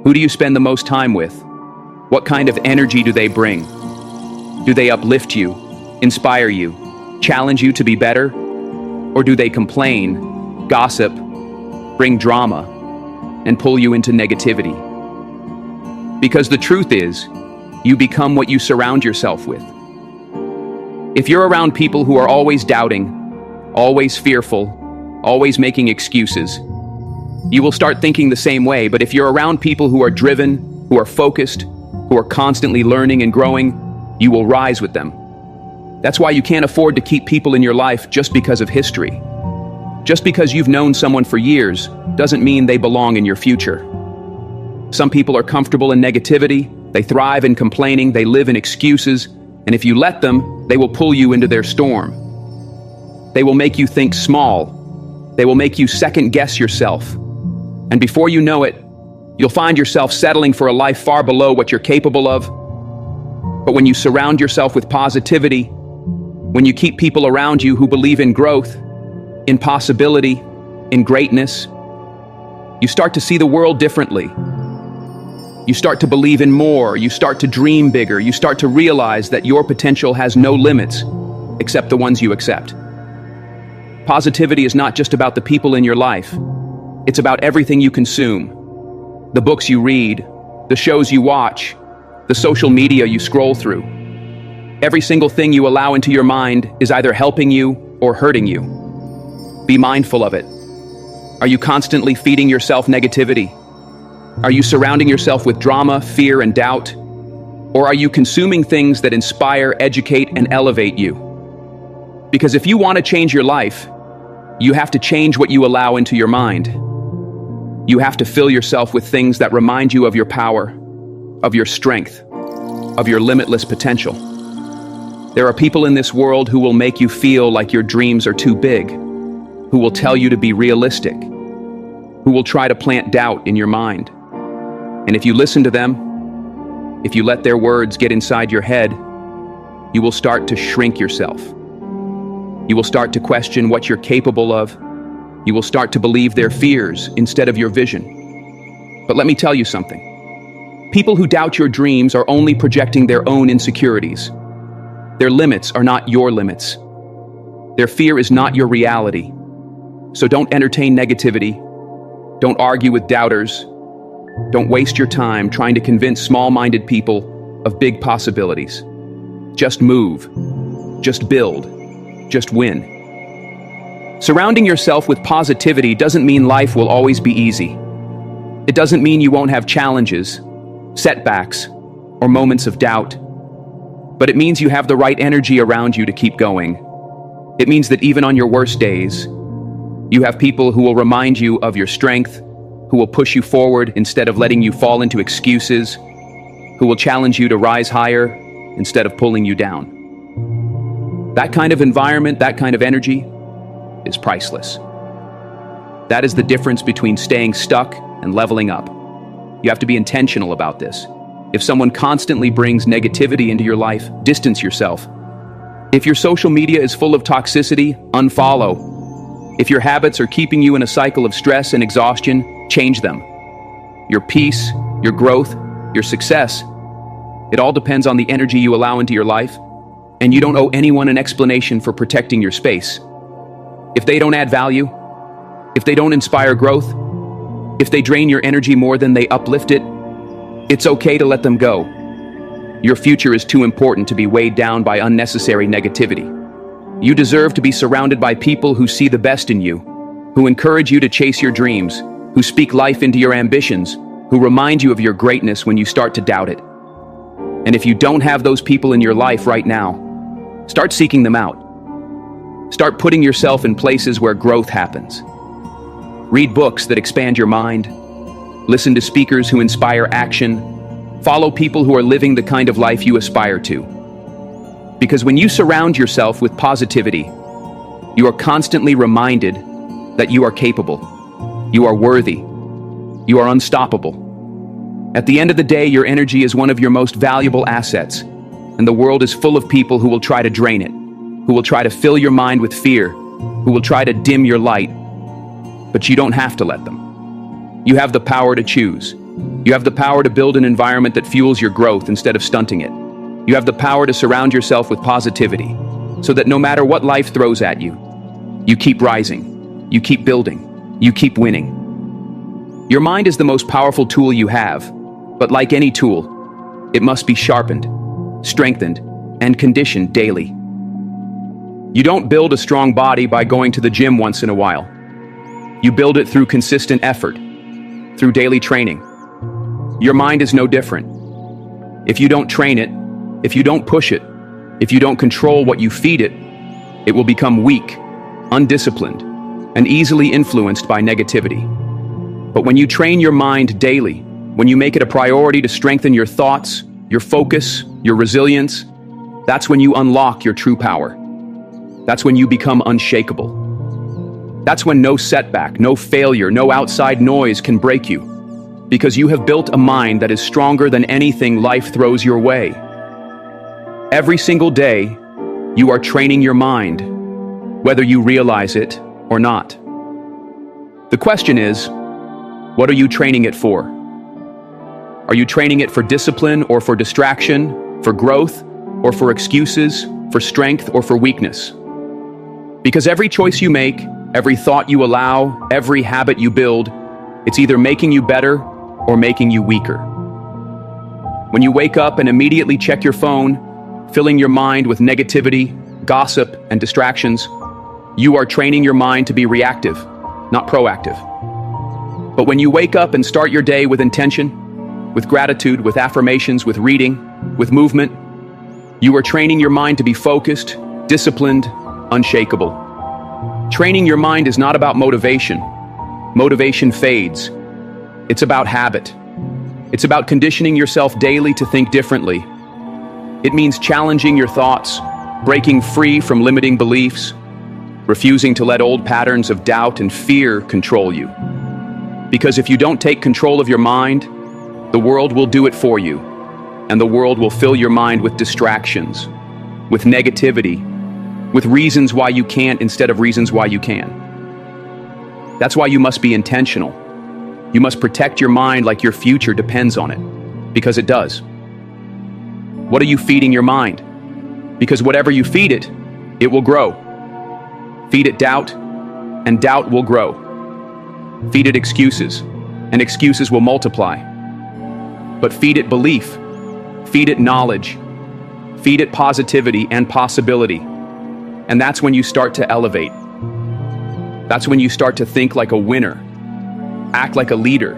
Who do you spend the most time with? What kind of energy do they bring? Do they uplift you, inspire you, challenge you to be better? Or do they complain, gossip, bring drama, and pull you into negativity? Because the truth is, you become what you surround yourself with. If you're around people who are always doubting, always fearful, always making excuses, you will start thinking the same way. But if you're around people who are driven, who are focused, who are constantly learning and growing, you will rise with them. That's why you can't afford to keep people in your life just because of history. Just because you've known someone for years doesn't mean they belong in your future. Some people are comfortable in negativity, they thrive in complaining, they live in excuses, and if you let them, they will pull you into their storm. They will make you think small. They will make you second-guess yourself. And before you know it, you'll find yourself settling for a life far below what you're capable of. But when you surround yourself with positivity, when you keep people around you who believe in growth, in possibility, in greatness, you start to see the world differently. You start to believe in more, you start to dream bigger, you start to realize that your potential has no limits except the ones you accept. Positivity is not just about the people in your life. It's about everything you consume. The books you read, the shows you watch, the social media you scroll through. Every single thing you allow into your mind is either helping you or hurting you. Be mindful of it. Are you constantly feeding yourself negativity? Are you surrounding yourself with drama, fear, and doubt? Or are you consuming things that inspire, educate, and elevate you? Because if you want to change your life, you have to change what you allow into your mind. You have to fill yourself with things that remind you of your power, of your strength, of your limitless potential. There are people in this world who will make you feel like your dreams are too big, who will tell you to be realistic, who will try to plant doubt in your mind. And if you listen to them, if you let their words get inside your head, you will start to shrink yourself. You will start to question what you're capable of. You will start to believe their fears instead of your vision. But let me tell you something. People who doubt your dreams are only projecting their own insecurities. Their limits are not your limits. Their fear is not your reality. So don't entertain negativity. Don't argue with doubters. Don't waste your time trying to convince small-minded people of big possibilities. Just move. Just build. Just win. Surrounding yourself with positivity doesn't mean life will always be easy. It doesn't mean you won't have challenges, setbacks, or moments of doubt. But it means you have the right energy around you to keep going. It means that even on your worst days, you have people who will remind you of your strength, who will push you forward instead of letting you fall into excuses, who will challenge you to rise higher instead of pulling you down. That kind of environment, that kind of energy is priceless. That is the difference between staying stuck and leveling up. You have to be intentional about this. If someone constantly brings negativity into your life, distance yourself. If your social media is full of toxicity, unfollow. If your habits are keeping you in a cycle of stress and exhaustion, change them. Your peace, your growth, your success, it all depends on the energy you allow into your life, and you don't owe anyone an explanation for protecting your space. If they don't add value, if they don't inspire growth, if they drain your energy more than they uplift it, it's okay to let them go. Your future is too important to be weighed down by unnecessary negativity. You deserve to be surrounded by people who see the best in you, who encourage you to chase your dreams, who speak life into your ambitions, who remind you of your greatness when you start to doubt it. And if you don't have those people in your life right now, start seeking them out. Start putting yourself in places where growth happens. Read books that expand your mind. Listen to speakers who inspire action. Follow people who are living the kind of life you aspire to. Because when you surround yourself with positivity, you are constantly reminded that you are capable, you are worthy, you are unstoppable. At the end of the day, your energy is one of your most valuable assets, and the world is full of people who will try to drain it, who will try to fill your mind with fear, who will try to dim your light. But you don't have to let them. You have the power to choose. You have the power to build an environment that fuels your growth instead of stunting it. You have the power to surround yourself with positivity, so that no matter what life throws at you, you keep rising, you keep building, you keep winning. Your mind is the most powerful tool you have, but like any tool, it must be sharpened, strengthened, and conditioned daily. You don't build a strong body by going to the gym once in a while. You build it through consistent effort, through daily training. Your mind is no different. If you don't train it, if you don't push it, if you don't control what you feed it, it will become weak, undisciplined, and easily influenced by negativity. But when you train your mind daily, when you make it a priority to strengthen your thoughts, your focus, your resilience, that's when you unlock your true power. That's when you become unshakable. That's when no setback, no failure, no outside noise can break you, because you have built a mind that is stronger than anything life throws your way. Every single day, you are training your mind, whether you realize it or not. The question is, what are you training it for? Are you training it for discipline or for distraction, for growth or for excuses, for strength or for weakness? Because every choice you make, every thought you allow, every habit you build, it's either making you better or making you weaker. When you wake up and immediately check your phone, filling your mind with negativity, gossip, and distractions, you are training your mind to be reactive, not proactive. But when you wake up and start your day with intention, with gratitude, with affirmations, with reading, with movement, you are training your mind to be focused, disciplined, unshakable. Training your mind is not about motivation. Motivation fades. It's about habit. It's about conditioning yourself daily to think differently. It means challenging your thoughts, breaking free from limiting beliefs, refusing to let old patterns of doubt and fear control you. Because if you don't take control of your mind, the world will do it for you, and the world will fill your mind with distractions, with negativity, with reasons why you can't instead of reasons why you can. That's why you must be intentional. You must protect your mind like your future depends on it, because it does. What are you feeding your mind? Because whatever you feed it, it will grow. Feed it doubt, and doubt will grow. Feed it excuses, and excuses will multiply. But feed it belief, feed it knowledge, feed it positivity and possibility. And that's when you start to elevate. That's when you start to think like a winner, act like a leader,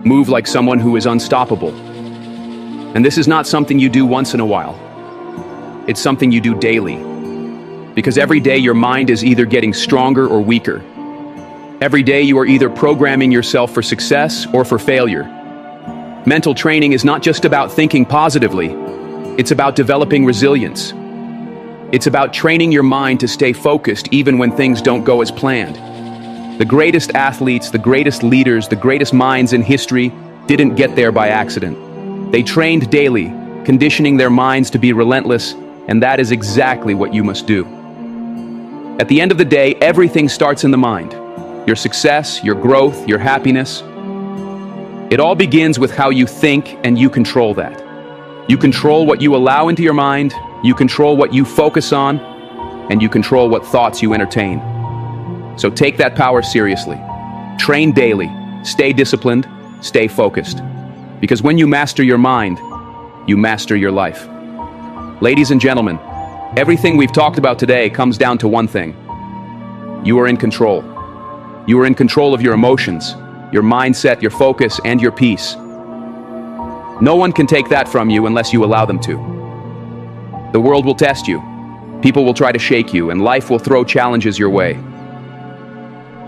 Move like someone who is unstoppable. And this is not something you do once in a while. It's something you do daily. Because every day your mind is either getting stronger or weaker. Every day you are either programming yourself for success or for failure. Mental training is not just about thinking positively. It's about developing resilience. It's about training your mind to stay focused even when things don't go as planned. The greatest athletes, the greatest leaders, the greatest minds in history didn't get there by accident. They trained daily, conditioning their minds to be relentless, and that is exactly what you must do. At the end of the day, everything starts in the mind. Your success, your growth, your happiness. It all begins with how you think, and you control that. You control what you allow into your mind, you control what you focus on, and you control what thoughts you entertain. So take that power seriously. Train daily, stay disciplined, stay focused. Because when you master your mind, you master your life. Ladies and gentlemen, everything we've talked about today comes down to one thing. You are in control. You are in control of your emotions, your mindset, your focus, and your peace. No one can take that from you unless you allow them to. The world will test you. People will try to shake you, and life will throw challenges your way.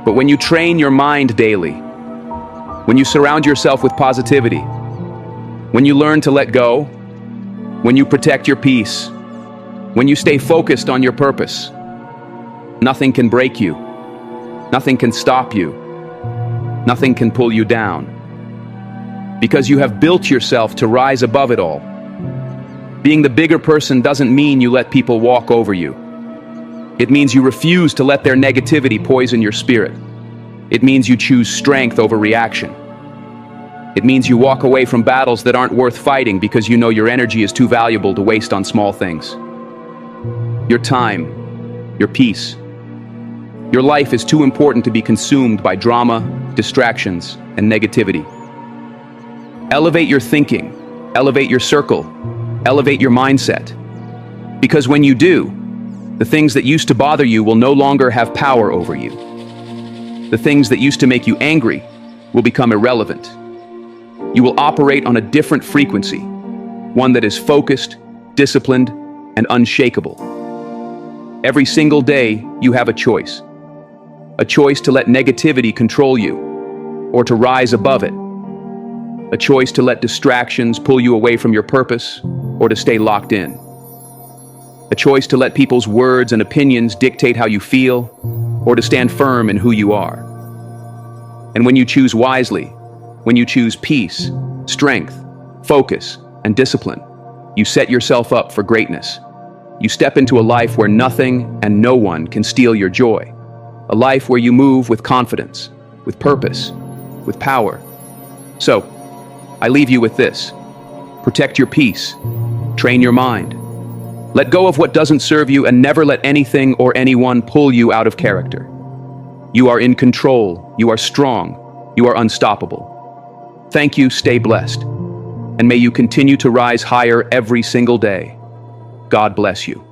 But when you train your mind daily, when you surround yourself with positivity, when you learn to let go, when you protect your peace, when you stay focused on your purpose, nothing can break you, nothing can stop you, nothing can pull you down. Because you have built yourself to rise above it all. Being the bigger person doesn't mean you let people walk over you. It means you refuse to let their negativity poison your spirit. It means you choose strength over reaction. It means you walk away from battles that aren't worth fighting because you know your energy is too valuable to waste on small things. Your time, your peace. Your life is too important to be consumed by drama, distractions, and negativity. Elevate your thinking, elevate your circle, elevate your mindset. Because when you do, the things that used to bother you will no longer have power over you. The things that used to make you angry will become irrelevant. You will operate on a different frequency, one that is focused, disciplined, and unshakable. Every single day, you have a choice. A choice to let negativity control you, or to rise above it. A choice to let distractions pull you away from your purpose, or to stay locked in. A choice to let people's words and opinions dictate how you feel, or to stand firm in who you are. And when you choose wisely, when you choose peace, strength, focus, and discipline, you set yourself up for greatness. You step into a life where nothing and no one can steal your joy. A life where you move with confidence, with purpose, with power. So, I leave you with this. Protect your peace. Train your mind. Let go of what doesn't serve you and never let anything or anyone pull you out of character. You are in control. You are strong. You are unstoppable. Thank you. Stay blessed. And may you continue to rise higher every single day. God bless you.